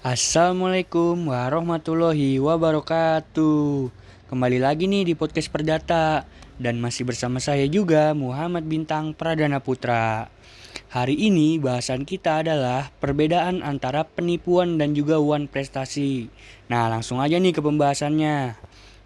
Assalamualaikum warahmatullahi wabarakatuh. Kembali lagi nih di podcast Perdata. Dan masih bersama saya juga Muhammad Bintang Pradana Putra. Hari ini bahasan kita adalah perbedaan antara penipuan dan juga uang prestasi. Nah, langsung aja nih ke pembahasannya.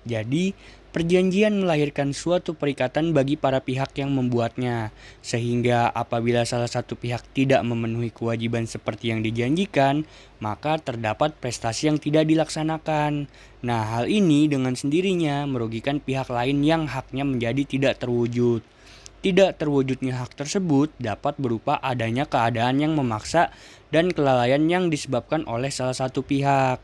Jadi, perjanjian melahirkan suatu perikatan bagi para pihak yang membuatnya, sehingga apabila salah satu pihak tidak memenuhi kewajiban seperti yang dijanjikan, maka terdapat prestasi yang tidak dilaksanakan. Nah, hal ini dengan sendirinya merugikan pihak lain yang haknya menjadi tidak terwujud. Tidak terwujudnya hak tersebut dapat berupa adanya keadaan yang memaksa dan kelalaian yang disebabkan oleh salah satu pihak.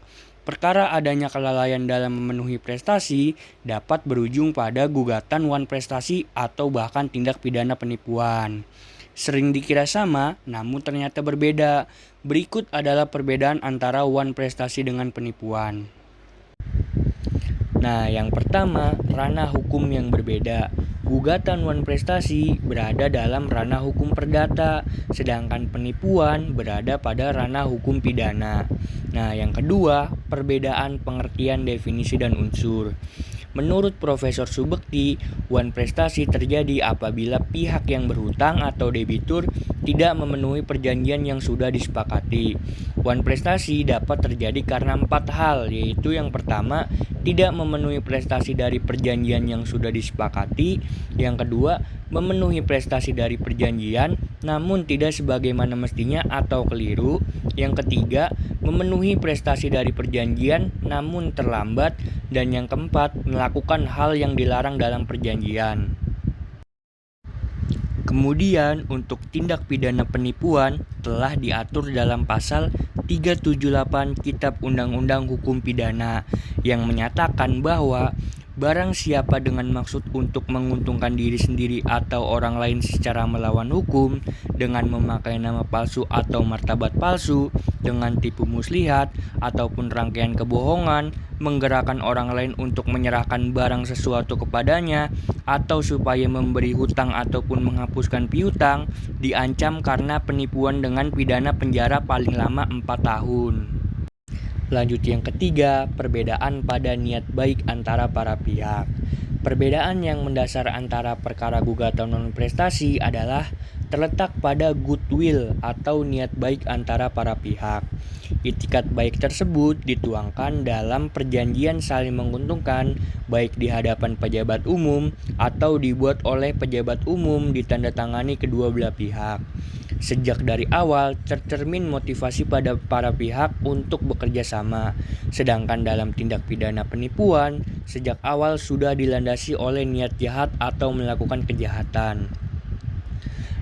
Perkara adanya kelalaian dalam memenuhi prestasi dapat berujung pada gugatan wan prestasi atau bahkan tindak pidana penipuan. Sering dikira sama, namun ternyata berbeda. Berikut adalah perbedaan antara wan prestasi dengan penipuan. Nah, yang pertama, ranah hukum yang berbeda. Gugatan wan prestasi berada dalam ranah hukum perdata, sedangkan penipuan berada pada ranah hukum pidana. Nah, yang kedua, perbedaan pengertian definisi dan unsur. Menurut Profesor Subekti, wan prestasi terjadi apabila pihak yang berhutang atau debitur tidak memenuhi perjanjian yang sudah disepakati. Wan prestasi dapat terjadi karena 4 hal, yaitu yang pertama, tidak memenuhi prestasi dari perjanjian yang sudah disepakati. Yang kedua, memenuhi prestasi dari perjanjian namun tidak sebagaimana mestinya atau keliru. Yang ketiga, memenuhi prestasi dari perjanjian namun terlambat. Dan yang keempat, melakukan hal yang dilarang dalam perjanjian. Kemudian untuk tindak pidana penipuan telah diatur dalam pasal 378 Kitab Undang-Undang Hukum Pidana yang menyatakan bahwa barang siapa dengan maksud untuk menguntungkan diri sendiri atau orang lain secara melawan hukum dengan memakai nama palsu atau martabat palsu, dengan tipu muslihat ataupun rangkaian kebohongan, menggerakkan orang lain untuk menyerahkan barang sesuatu kepadanya atau supaya memberi hutang ataupun menghapuskan piutang, diancam karena penipuan dengan pidana penjara paling lama 4 tahun. Lanjut yang ketiga, perbedaan pada niat baik antara para pihak. Perbedaan yang mendasar antara perkara gugatan non prestasi adalah terletak pada goodwill atau niat baik antara para pihak. Itikat baik tersebut dituangkan dalam perjanjian saling menguntungkan baik di hadapan pejabat umum atau dibuat oleh pejabat umum ditandatangani kedua belah pihak. Sejak dari awal tercermin motivasi pada para pihak untuk bekerja sama, sedangkan dalam tindak pidana penipuan sejak awal sudah dilandasi oleh niat jahat atau melakukan kejahatan.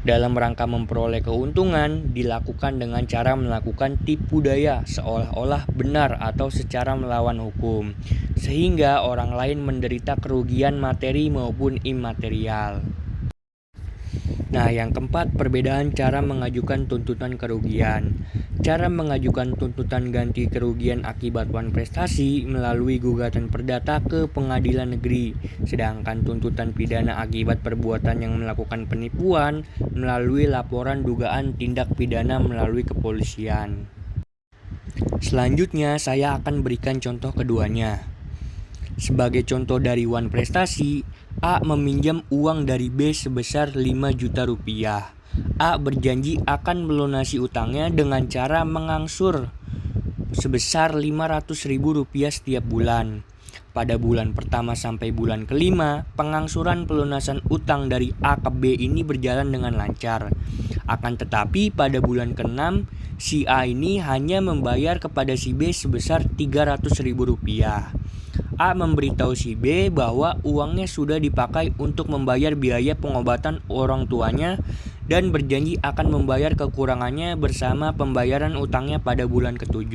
Dalam rangka memperoleh keuntungan dilakukan dengan cara melakukan tipu daya seolah-olah benar atau secara melawan hukum, sehingga orang lain menderita kerugian materi maupun imaterial. Nah, yang keempat, perbedaan cara mengajukan tuntutan kerugian. Cara mengajukan tuntutan ganti kerugian akibat wan prestasi melalui gugatan perdata ke pengadilan negeri, sedangkan tuntutan pidana akibat perbuatan yang melakukan penipuan melalui laporan dugaan tindak pidana melalui kepolisian. Selanjutnya, saya akan berikan contoh keduanya. Sebagai contoh dari wan prestasi, A meminjam uang dari B sebesar 5 juta rupiah. A berjanji akan melunasi utangnya dengan cara mengangsur sebesar 500.000 rupiah setiap bulan. Pada bulan pertama sampai bulan kelima, pengangsuran pelunasan utang dari A ke B ini berjalan dengan lancar. Akan tetapi pada bulan ke-6, si A ini hanya membayar kepada si B sebesar 300.000 rupiah. A memberitahu si B bahwa uangnya sudah dipakai untuk membayar biaya pengobatan orang tuanya dan berjanji akan membayar kekurangannya bersama pembayaran utangnya pada bulan ke-7.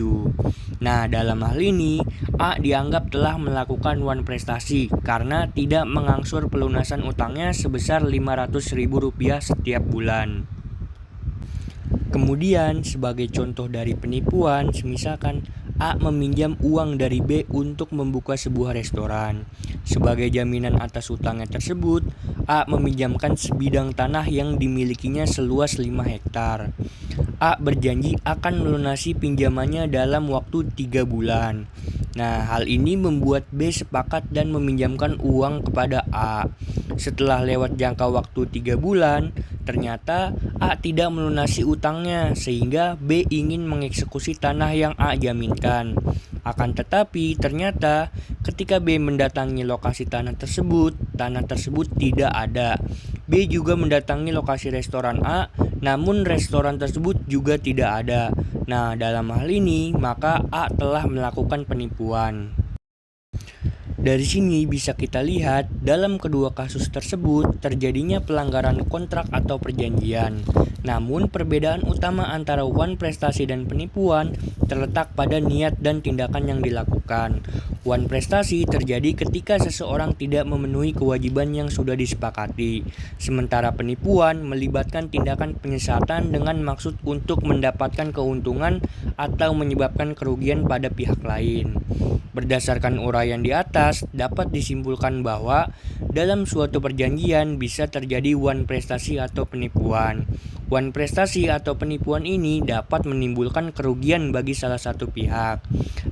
Nah, dalam hal ini A dianggap telah melakukan wan prestasi karena tidak mengangsur pelunasan utangnya sebesar 500.000 rupiah setiap bulan. Kemudian sebagai contoh dari penipuan, misalkan A meminjam uang dari B untuk membuka sebuah restoran. Sebagai jaminan atas hutangnya tersebut, A meminjamkan sebidang tanah yang dimilikinya seluas 5 hektar. A berjanji akan melunasi pinjamannya dalam waktu 3 bulan. Nah, hal ini membuat B sepakat dan meminjamkan uang kepada A. Setelah lewat jangka waktu 3 bulan, ternyata A tidak melunasi utangnya sehingga B ingin mengeksekusi tanah yang A jaminkan. Akan tetapi ternyata ketika B mendatangi lokasi tanah tersebut tidak ada. B juga mendatangi lokasi restoran A, namun restoran tersebut juga tidak ada. Nah, dalam hal ini maka A telah melakukan penipuan. Dari sini bisa kita lihat dalam kedua kasus tersebut terjadinya pelanggaran kontrak atau perjanjian. Namun perbedaan utama antara wan prestasi dan penipuan terletak pada niat dan tindakan yang dilakukan. Wan prestasi terjadi ketika seseorang tidak memenuhi kewajiban yang sudah disepakati. Sementara penipuan melibatkan tindakan penyesatan dengan maksud untuk mendapatkan keuntungan atau menyebabkan kerugian pada pihak lain. Berdasarkan uraian di atas, dapat disimpulkan bahwa dalam suatu perjanjian bisa terjadi wan prestasi atau penipuan. Wan prestasi atau penipuan ini dapat menimbulkan kerugian bagi salah satu pihak.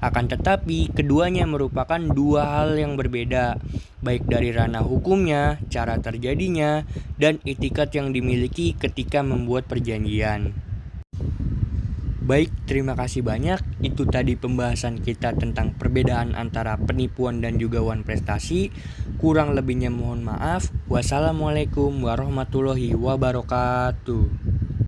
Akan tetapi, keduanya merupakan dua hal yang berbeda, baik dari ranah hukumnya, cara terjadinya, dan itikat yang dimiliki ketika membuat perjanjian. Baik, terima kasih banyak. Itu tadi pembahasan kita tentang perbedaan antara penipuan dan juga wan prestasi. Kurang lebihnya mohon maaf. Wassalamualaikum warahmatullahi wabarakatuh.